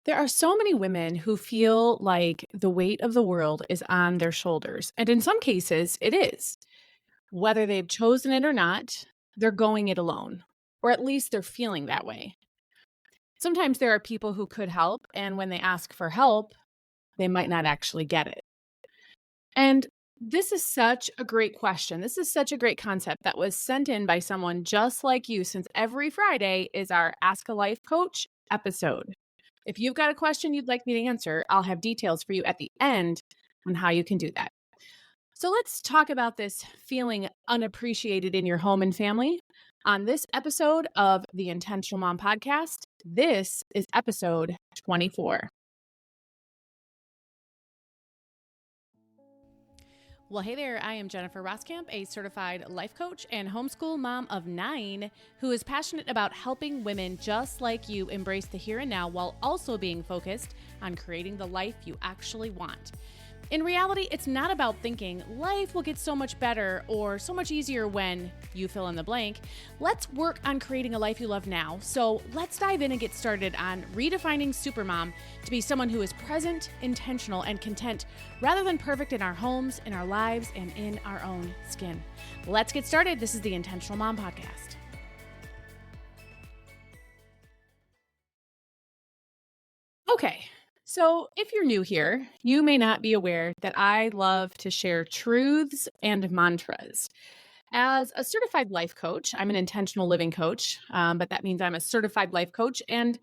There are so many women who feel like the weight of the world is on their shoulders. And in some cases, it is. Whether they've chosen it or not, they're going it alone, or at least they're feeling that way. Sometimes there are people who could help, and when they ask for help, they might not actually get it. And this is such a great question. This is such a great concept that was sent in by someone just like you, since every Friday is our Ask a Life Coach episode. If you've got a question you'd like me to answer, I'll have details for you at the end on how you can do that. So let's talk about this feeling unappreciated in your home and family. On this episode of the Intentional Mom Podcast, this is episode 24. Well, hey there, I am Jennifer Roskamp, a certified life coach and homeschool mom of 9 who is passionate about helping women just like you embrace the here and now while also being focused on creating the life you actually want. In reality, it's not about thinking life will get so much better or so much easier when you fill in the blank. Let's work on creating a life you love now. So let's dive in and get started on redefining Supermom to be someone who is present, intentional, and content rather than perfect in our homes, in our lives, and in our own skin. Let's get started. This is the Intentional Mom Podcast. Okay. So, if you're new here, you may not be aware that I love to share truths and mantras. As a certified life coach, I'm an intentional living coach, but that means I'm a certified life coach. And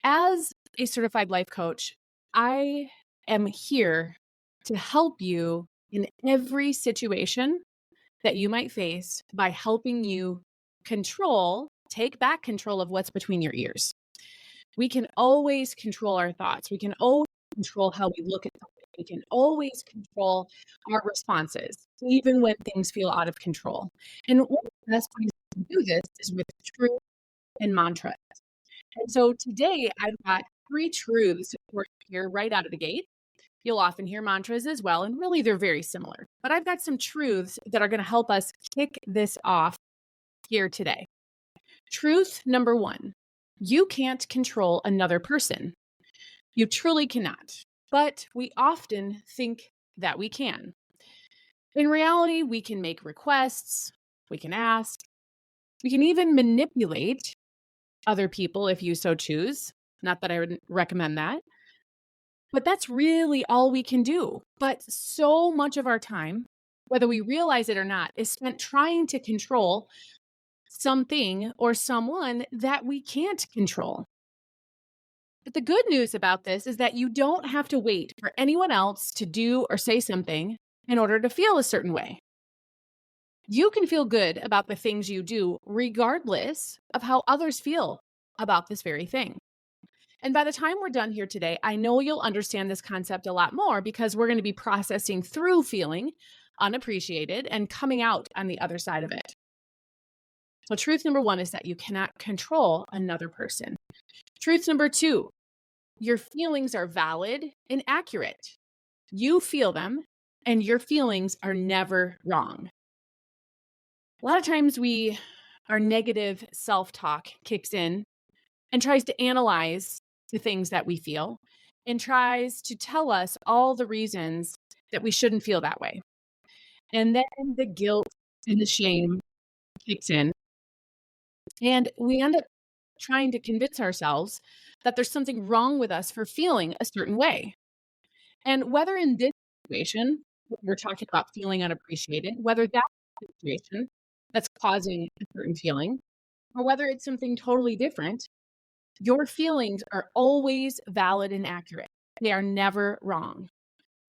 as a certified life coach, I am here to help you in every situation that you might face by helping you take back control of what's between your ears. We can always control our thoughts. We can always control how we look at something. We can always control our responses, even when things feel out of control. And one of the best ways to do this is with truth and mantras. And so today I've got 3 truths for here right out of the gate. You'll often hear mantras as well, and really they're very similar. But I've got some truths that are going to help us kick this off here today. Truth number 1. You can't control another person. You truly cannot, but we often think that we can. In reality, we can make requests, we can ask, we can even manipulate other people if you so choose. Not that I would recommend that, but that's really all we can do. But so much of our time, whether we realize it or not, is spent trying to control something or someone that we can't control. But the good news about this is that you don't have to wait for anyone else to do or say something in order to feel a certain way. You can feel good about the things you do, regardless of how others feel about this very thing. And by the time we're done here today, I know you'll understand this concept a lot more because we're going to be processing through feeling unappreciated and coming out on the other side of it. So, truth number 1 is that you cannot control another person. Truth number 2, your feelings are valid and accurate. You feel them, and your feelings are never wrong. A lot of times our negative self-talk kicks in and tries to analyze the things that we feel and tries to tell us all the reasons that we shouldn't feel that way. And then the guilt and the shame kicks in, and we end up trying to convince ourselves that there's something wrong with us for feeling a certain way. And whether in this situation, we're talking about feeling unappreciated, whether that's a situation that's causing a certain feeling, or whether it's something totally different, your feelings are always valid and accurate. They are never wrong.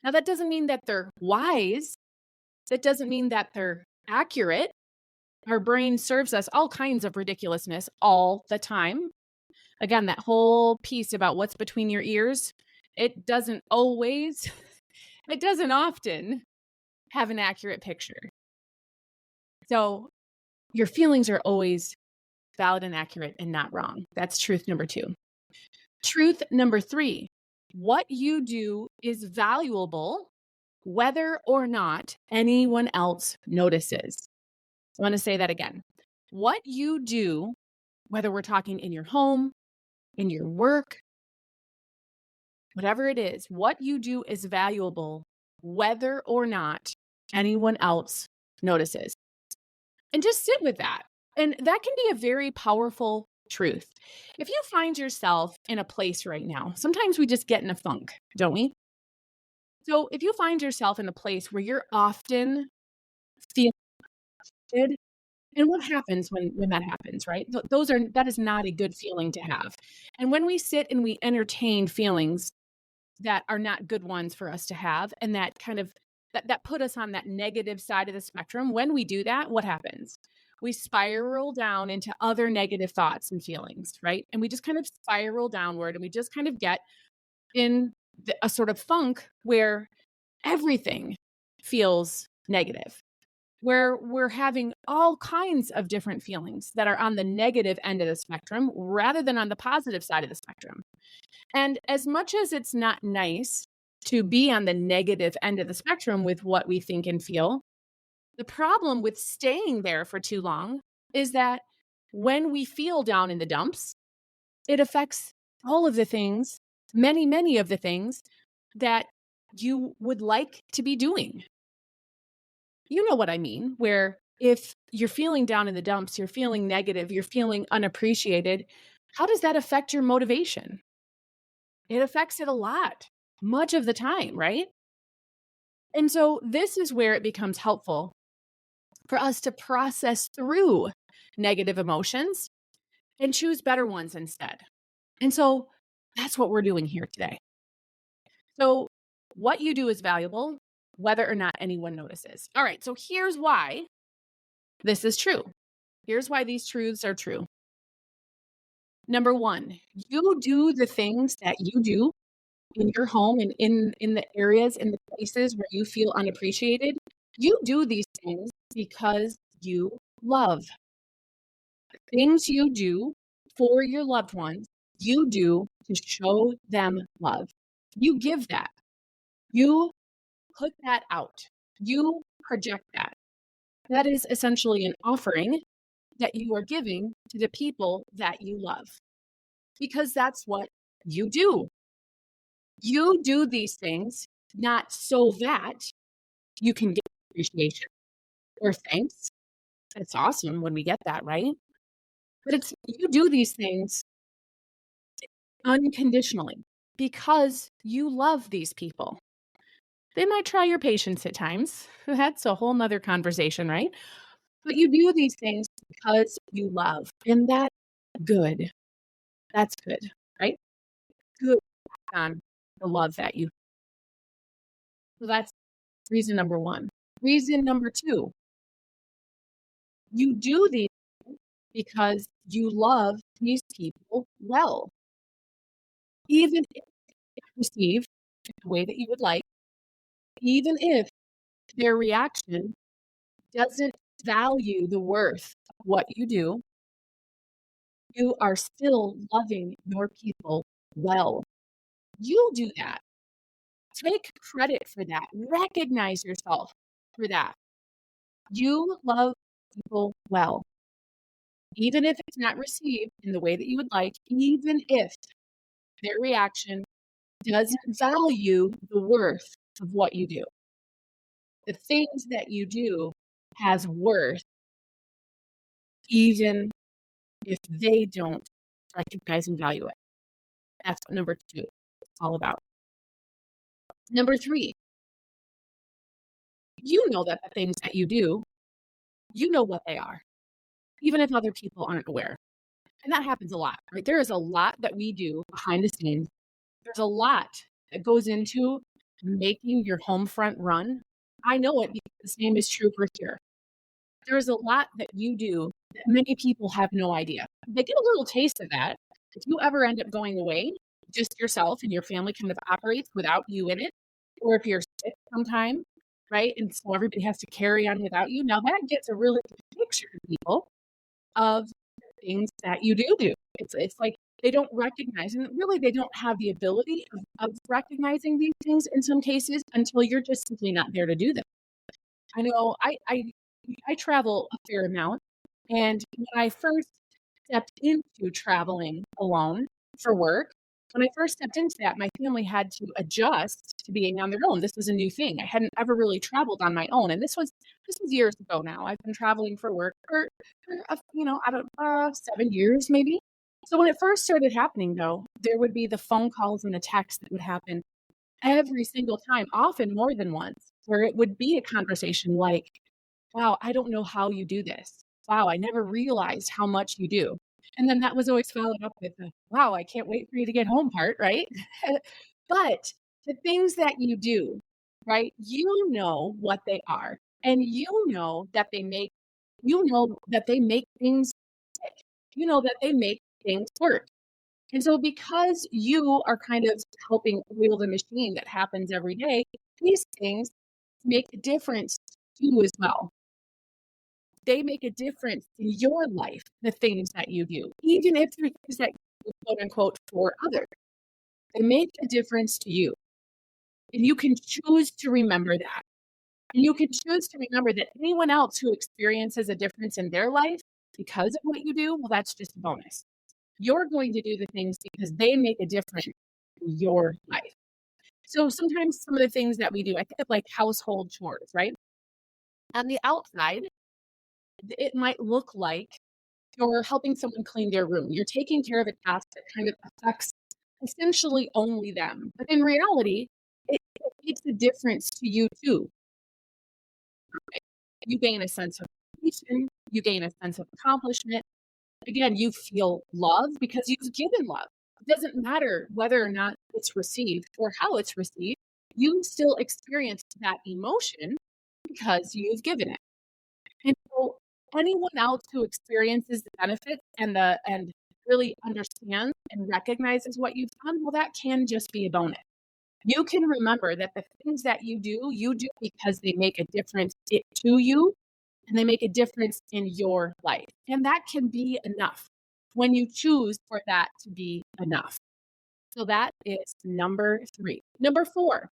Now, that doesn't mean that they're wise. That doesn't mean that they're accurate. Our brain serves us all kinds of ridiculousness all the time. Again, that whole piece about what's between your ears, it doesn't always, it doesn't often have an accurate picture. So your feelings are always valid and accurate and not wrong. That's truth number 2. Truth number 3, what you do is valuable whether or not anyone else notices. I want to say that again. What you do, whether we're talking in your home, in your work, Whatever it is, what you do is valuable, whether or not anyone else notices. And just sit with that. And that can be a very powerful truth. If you find yourself in a place right now, sometimes we just get in a funk, don't we? So if you find yourself in a place where you're often feeling good, and what happens when that happens, right? That is not a good feeling to have. And when we sit and we entertain feelings that are not good ones for us to have, and that kind of that put us on that negative side of the spectrum, when we do that, what happens? We spiral down into other negative thoughts and feelings, right? And we just kind of spiral downward, and we just kind of get in a sort of funk where everything feels negative, where we're having all kinds of different feelings that are on the negative end of the spectrum rather than on the positive side of the spectrum. And as much as it's not nice to be on the negative end of the spectrum with what we think and feel, the problem with staying there for too long is that when we feel down in the dumps, it affects all of the things, many, many of the things that you would like to be doing. You know what I mean? Where if you're feeling down in the dumps, you're feeling negative, you're feeling unappreciated, how does that affect your motivation? It affects it a lot, much of the time, right? And so this is where it becomes helpful for us to process through negative emotions and choose better ones instead. And so that's what we're doing here today. So, what you do is valuable, whether or not anyone notices. All right, so here's why this is true. Here's why these truths are true. Number one, you do the things that you do in your home and in the areas, in the places where you feel unappreciated. You do these things because you love. Things you do for your loved ones, you do to show them love. You give that. You put that out. You project that. That is essentially an offering that you are giving to the people that you love because that's what you do. You do these things not so that you can get appreciation or thanks. It's awesome when we get that, right? But it's you do these things unconditionally because you love these people. They might try your patience at times. That's a whole nother conversation, right? But you do these things because you love. And that's good. That's good, right? Good on the love that you. So that's reason number one. Reason number two, you do these because you love these people well, even if they receive the way that you would like, even if their reaction doesn't value the worth of what you do, you are still loving your people well. You do that. Take credit for that. Recognize yourself for that. You love people well, even if it's not received in the way that you would like, even if their reaction doesn't value the worth of what you do. The things that you do has worth, even if they don't recognize and value it. That's what number two is all about. Number three, you know that the things that you do, you know what they are, even if other people aren't aware. And that happens a lot, right? There is a lot that we do behind the scenes. There's a lot that goes into making your home front run. I know it because the same is true for here. There is a lot that you do that many people have no idea. They get a little taste of that. If you ever end up going away, just yourself and your family kind of operates without you in it, or if you're sick sometime, right? And so everybody has to carry on without you. Now that gets a really good picture to people of the things that you do. It's like they don't recognize, and really they don't have the ability of recognizing these things in some cases until you're just simply not there to do them. I know I travel a fair amount, and when I first stepped into traveling alone for work, When I first stepped into that, my family had to adjust to being on their own. This was a new thing. I hadn't ever really traveled on my own, and this was years ago now. I've been traveling for work for I don't 7 years maybe. So when it first started happening, though, there would be the phone calls and the texts that would happen every single time, often more than once, where it would be a conversation like, "Wow, I don't know how you do this. Wow, I never realized how much you do." And then that was always followed up with the, "Wow, I can't wait for you to get home" part, right? But the things that you do, right? You know what they are, and you know that they make things tick. You know that they make things work. And so because you are kind of helping wheel the machine that happens every day, these things make a difference to you as well. They make a difference in your life, the things that you do, even if they're things that you do, quote unquote, for others. They make a difference to you. And you can choose to remember that. And you can choose to remember that anyone else who experiences a difference in their life because of what you do, well, that's just a bonus. You're going to do the things because they make a difference in your life. So sometimes some of the things that we do, I think of like household chores, right? On the outside, it might look like you're helping someone clean their room. You're taking care of a task that kind of affects essentially only them. But in reality, it makes a difference to you too. You gain a sense of completion, you gain a sense of accomplishment. Again, you feel love because you've given love. It doesn't matter whether or not it's received or how it's received, you still experience that emotion because you've given it. And so anyone else who experiences the benefits and really understands and recognizes what you've done, well, that can just be a bonus. You can remember that the things that you do because they make a difference to you and they make a difference in your life. And that can be enough when you choose for that to be enough. So that is number 3. Number 4,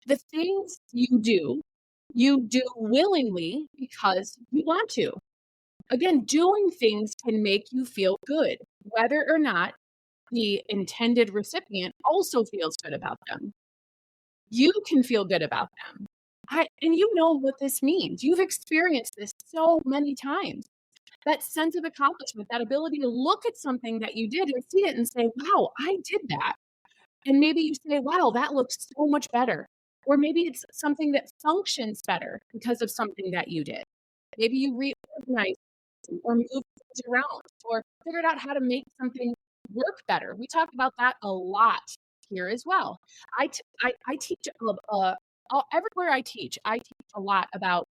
the things you do willingly because you want to. Again, doing things can make you feel good, whether or not the intended recipient also feels good about them. You can feel good about them. And you know what this means. You've experienced this so many times. That sense of accomplishment, that ability to look at something that you did and see it and say, wow, I did that. And maybe you say, wow, that looks so much better. Or maybe it's something that functions better because of something that you did. Maybe you reorganized or moved things around or figured out how to make something work better. We talk about that a lot here as well. I teach everywhere I teach a lot about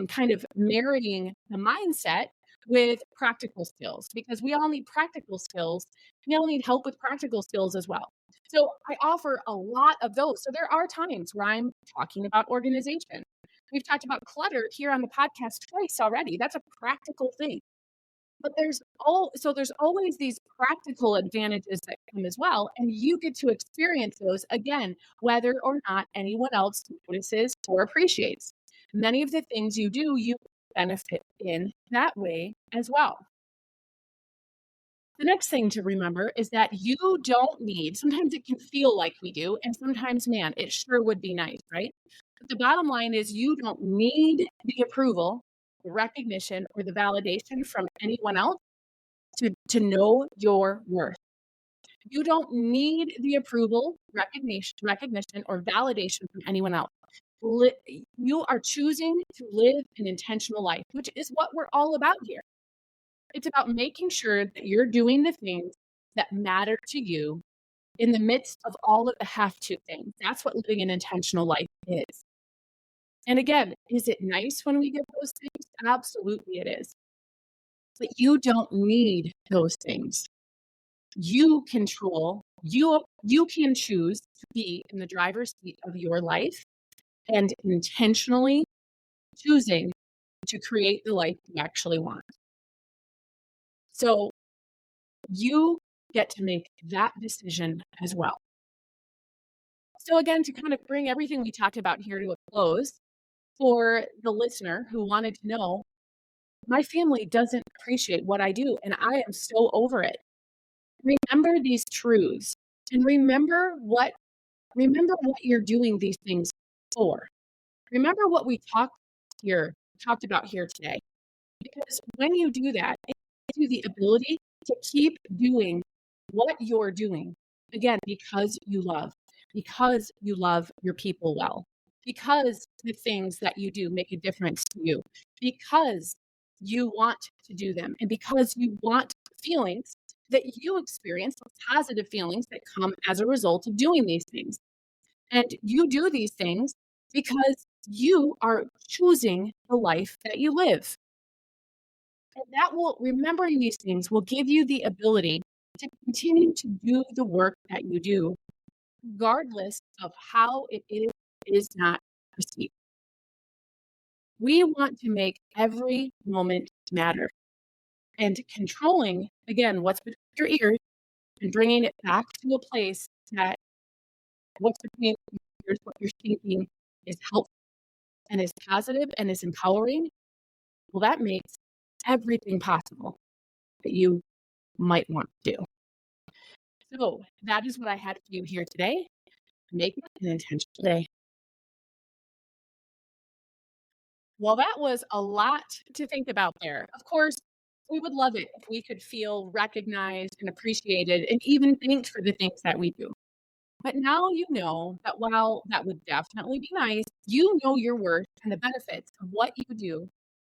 kind of marrying the mindset with practical skills because we all need practical skills. We all need help with practical skills as well. So I offer a lot of those. So there are times where I'm talking about organization. We've talked about clutter here on the podcast twice already. That's a practical thing. But there's always these practical advantages that come as well, and you get to experience those again, whether or not anyone else notices or appreciates. Many of the things you do, you benefit in that way as well. The next thing to remember is that you don't need, sometimes it can feel like we do, and sometimes, man, it sure would be nice, right? But the bottom line is you don't need the approval, the recognition, or the validation from anyone else to know your worth. You don't need the approval, recognition, or validation from anyone else. You are choosing to live an intentional life, which is what we're all about here. It's about making sure that you're doing the things that matter to you in the midst of all of the have to things. That's what living an intentional life is. And again, is it nice when we get those things? Absolutely it is. But you don't need those things. You can choose to be in the driver's seat of your life and intentionally choosing to create the life you actually want. So you get to make that decision as well. So again, to kind of bring everything we talked about here to a close, for the listener who wanted to know, my family doesn't appreciate what I do and I am so over it. Remember these truths. And remember what you're doing these things for. Remember what we talked about here today. Because when you do that, it gives you the ability to keep doing what you're doing. Again, because you love your people well, because the things that you do make a difference to you, because you want to do them, and because you want feelings that you experience, the positive feelings that come as a result of doing these things. And you do these things because you are choosing the life that you live. And that will remembering these things will give you the ability to continue to do the work that you do, regardless of how is not perceived. We want to make every moment matter and controlling, again, what's between your ears and bringing it back to a place that what's between your ears, what you're thinking is helpful and is positive and is empowering. Well, that makes everything possible that you might want to do. So that is what I had for you here today. Make it an intentional day. Well, that was a lot to think about there. Of course, we would love it if we could feel recognized and appreciated and even thanked for the things that we do. But now you know that while that would definitely be nice, you know your worth and the benefits of what you do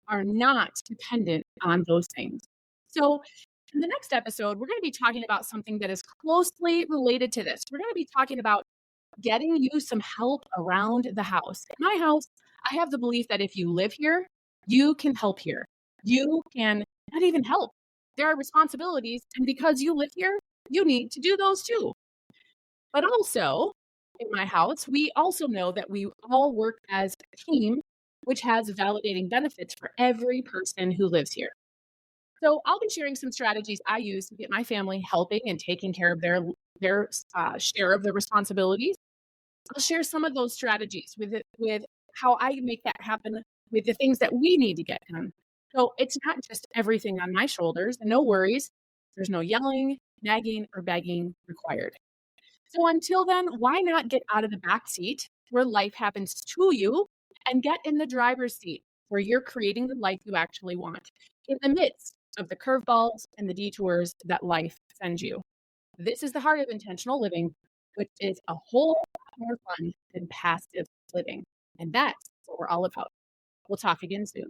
are not dependent on those things. So, in the next episode, we're going to be talking about something that is closely related to this. We're going to be talking about getting you some help around the house. In my house, I have the belief that if you live here, you can help here. You can not even help. There are responsibilities, and because you live here, you need to do those too. But also, in my house, we also know that we all work as a team, which has validating benefits for every person who lives here. So I'll be sharing some strategies I use to get my family helping and taking care of their share of the responsibilities. I'll share some of those strategies with how I make that happen with the things that we need to get done. So it's not just everything on my shoulders. No worries. There's no yelling, nagging, or begging required. So until then, why not get out of the back seat where life happens to you and get in the driver's seat where you're creating the life you actually want in the midst of the curveballs and the detours that life sends you. This is the heart of intentional living, which is a whole lot more fun than passive living. And that's what we're all about. We'll talk again soon.